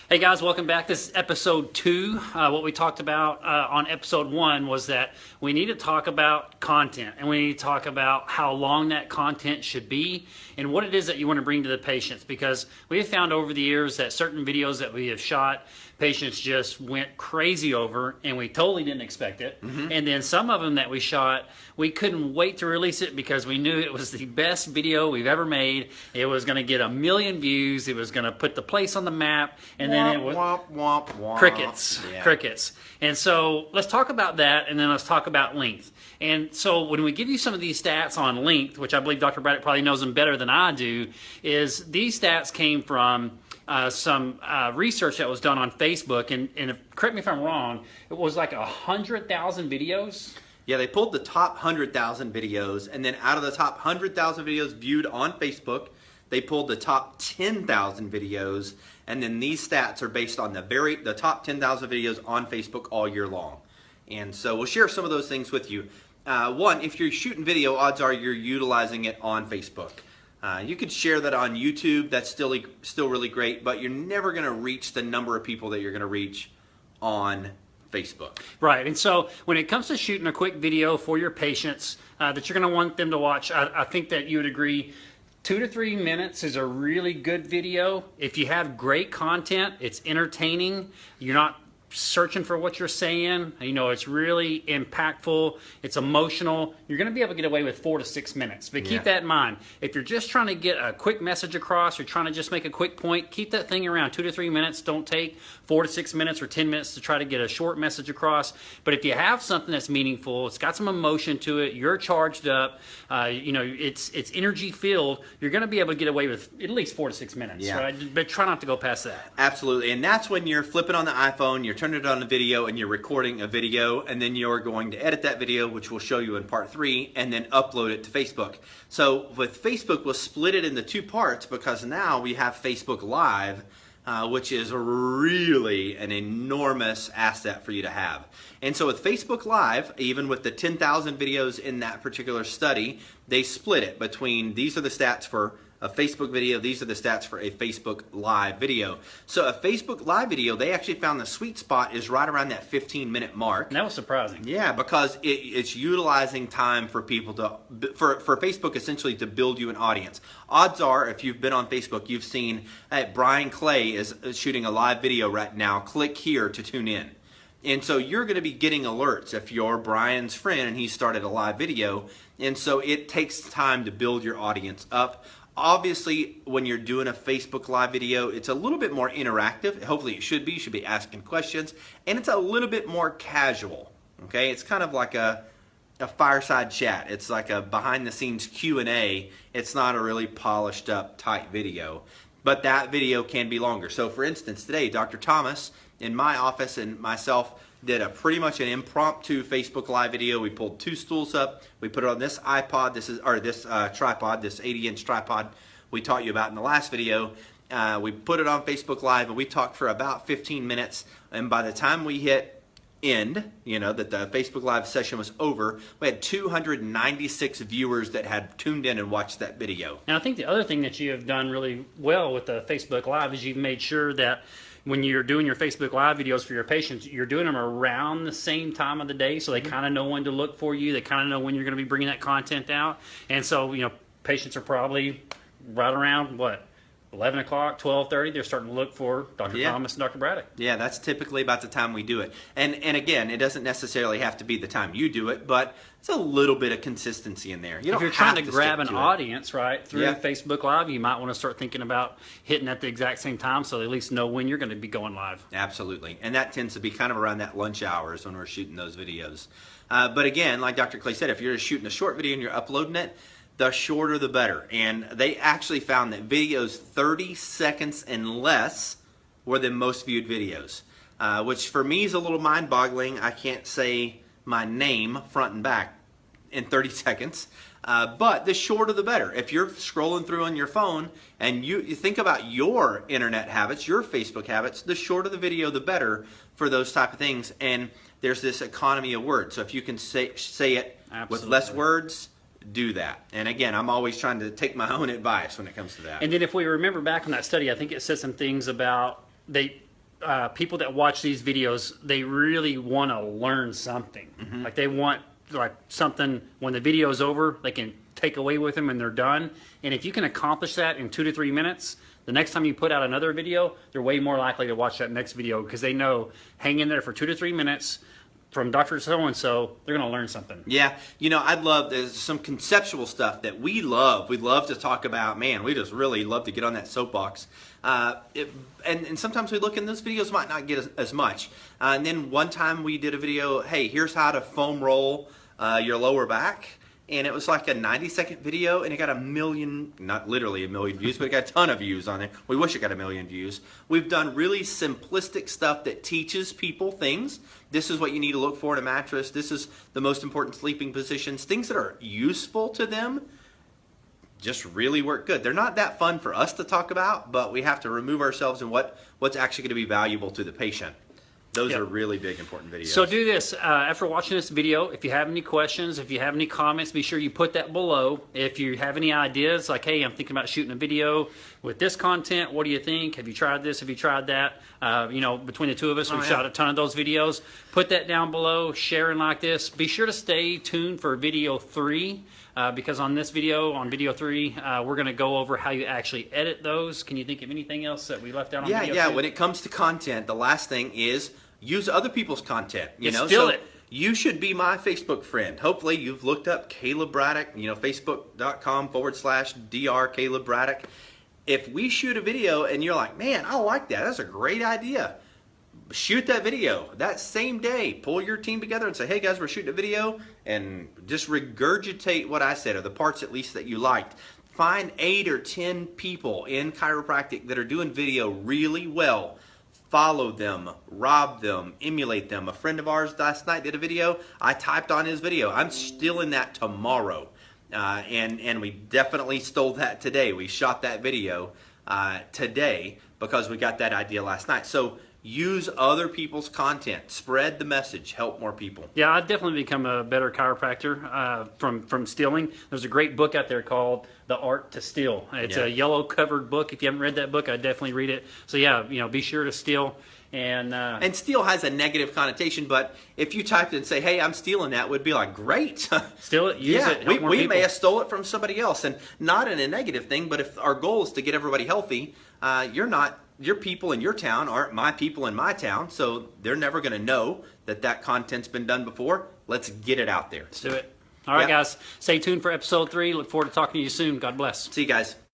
Hey guys, welcome back. This is episode 2. What we talked about on episode 1 was that we need to talk about content, and we need to talk about how long that content should be and what it is that you want to bring to the patients, because we have found over the years that certain videos that we have shot, patients just went crazy over, and we totally didn't expect it. And then some of them that we shot, we couldn't wait to release it because we knew it was the best video we've ever made. It was going to get 1 million views. It was going to put the place on the map, and then it was crickets. Crickets. And so let's talk about that, and then let's talk about length. And so when we give you some of these stats on length, which I believe Dr. Braddock probably knows them better than I do, is these stats came from some research that was done on Facebook, and correct me if I'm wrong, it was like 100,000 videos. Yeah, they pulled the top 100,000 videos, and then out of the top 100,000 videos viewed on Facebook, they pulled the top 10,000 videos, and then these stats are based on the top 10,000 videos on Facebook all year long. And so we'll share some of those things with you. One, if you're shooting video, odds are you're utilizing it on Facebook. You could share that on YouTube. That's still really great, but you're never going to reach the number of people that you're going to reach on Facebook. Right. And so when it comes to shooting a quick video for your patients that you're going to want them to watch, I think that you would agree 2 to 3 minutes is a really good video. If you have great content, it's entertaining, you're not searching for what you're saying, you know, it's really impactful, it's emotional, you're going to be able to get away with 4 to 6 minutes. But keep that in mind. If you're just trying to get a quick message across, you're trying to just make a quick point, keep that thing around 2 to 3 minutes. Don't take 4 to 6 minutes or 10 minutes to try to get a short message across. But if you have something that's meaningful, it's got some emotion to it, you're charged up, you know, it's energy filled, you're going to be able to get away with at least 4 to 6 minutes. Right? But try not to go past that. Absolutely. And that's when you're flipping on the iPhone, you're turning it on a video, and you're recording a video, and then you're going to edit that video, which we'll show you in part 3, and then upload it to Facebook. So with Facebook, we'll split it into 2 parts, because now we have Facebook Live, which is really an enormous asset for you to have. And so with Facebook Live, even with the 10,000 videos in that particular study, they split it between, these are the stats for a Facebook video, these are the stats for a Facebook Live video. So a Facebook Live video, they actually found the sweet spot is right around that 15-minute mark. And that was surprising. Yeah, because it's utilizing time for people to, for Facebook essentially to build you an audience. Odds are, if you've been on Facebook, you've seen, hey, Brian Clay is shooting a live video right now, click here to tune in. And so you're going to be getting alerts if you're Brian's friend and he started a live video. And so it takes time to build your audience up. Obviously, when you're doing a Facebook Live video, it's a little bit more interactive. Hopefully it should be. You should be asking questions. And it's a little bit more casual. Okay? It's kind of like a fireside chat. It's like a behind-the-scenes Q&A. It's not a really polished up type video. But that video can be longer. So for instance, today, Dr. Thomas in my office and myself did pretty much an impromptu Facebook Live video. We pulled 2 stools up. We put it on this iPod. This tripod, this 80-inch tripod we taught you about in the last video. We put it on Facebook Live, and we talked for about 15 minutes. And by the time we hit end, you know, that the Facebook Live session was over, we had 296 viewers that had tuned in and watched that video. And I think the other thing that you have done really well with the Facebook Live is you've made sure that when you're doing your Facebook Live videos for your patients, you're doing them around the same time of the day, so they kind of know when to look for you. They kind of know when you're going to be bringing that content out. And so, you know, patients are probably right around, 11 o'clock, 12:30, they're starting to look for Dr. Thomas and Dr. Braddock. Yeah, that's typically about the time we do it. And again, it doesn't necessarily have to be the time you do it, but it's a little bit of consistency in there. If you're trying to grab an audience, right, through Facebook Live, you might want to start thinking about hitting at the exact same time so they at least know when you're going to be going live. Absolutely. And that tends to be kind of around that lunch hours when we're shooting those videos. But again, like Dr. Clay said, if you're just shooting a short video and you're uploading it, the shorter the better. And they actually found that videos 30 seconds and less were the most viewed videos, which for me is a little mind-boggling. I can't say my name front and back in 30 seconds. But the shorter the better. If you're scrolling through on your phone and you think about your internet habits, your Facebook habits, the shorter the video, the better for those type of things. And there's this economy of words. So if you can say it with less words, do that. And again, I'm always trying to take my own advice when it comes to that. And then if we remember back on that study, I think it said some things about people that watch these videos, they really want to learn something. Like they want like something when the video's over, they can take away with them and they're done. And if you can accomplish that in 2 to 3 minutes, the next time you put out another video, they're way more likely to watch that next video because they know hang in there for 2 to 3 minutes from Dr. So-and-so, they're going to learn something. Yeah, you know, there's some conceptual stuff that we love. We love to talk about, man, we just really love to get on that soapbox. And sometimes we look and those videos might not get as much. And then one time we did a video, hey, here's how to foam roll your lower back. And it was like a 90-second video, and it got a million, not literally a million views, but it got a ton of views on it. We wish it got a million views. We've done really simplistic stuff that teaches people things. This is what you need to look for in a mattress. This is the most important sleeping positions. Things that are useful to them just really work good. They're not that fun for us to talk about, but we have to remove ourselves in what's actually going to be valuable to the patient. Those are really big, important videos. So do this. After watching this video, if you have any questions, if you have any comments, be sure you put that below. If you have any ideas, like, hey, I'm thinking about shooting a video with this content. What do you think? Have you tried this? Have you tried that? You know, between the two of us, we've shot a ton of those videos. Put that down below. Share and like this. Be sure to stay tuned for video 3. Because on this video, on video 3, we're going to go over how you actually edit those. Can you think of anything else that we left out on video 2? Yeah. When it comes to content, the last thing is use other people's content. Steal it. You should be my Facebook friend. Hopefully you've looked up Caleb Braddock, facebook.com/Dr. Caleb Braddock. If we shoot a video and you're like, man, I like that. That's a great idea. Shoot that video that same day. Pull your team together and say, hey guys, we're shooting a video, and just regurgitate what I said, or the parts at least that you liked. Find 8 or 10 people in chiropractic that are doing video really well. Follow them, rob them, emulate them. A friend of ours last night did a video. I typed on his video. I'm stealing that tomorrow. And we definitely stole that today. We shot that video today because we got that idea last night. So use other people's content. Spread the message. Help more people. Yeah, I've definitely become a better chiropractor from stealing. There's a great book out there called The Art to Steal. It's a yellow covered book. If you haven't read that book, I'd definitely read it. So yeah, you know, be sure to steal. And steal has a negative connotation, but if you typed and say, hey, I'm stealing that, would be like, great. Steal it, use it, help more we people. may have stole it from somebody else, and not in a negative thing, but if our goal is to get everybody healthy, your people in your town aren't my people in my town, so they're never going to know that content's been done before. Let's get it out there. Let's do it. All right, guys. Stay tuned for episode 3. Look forward to talking to you soon. God bless. See you guys.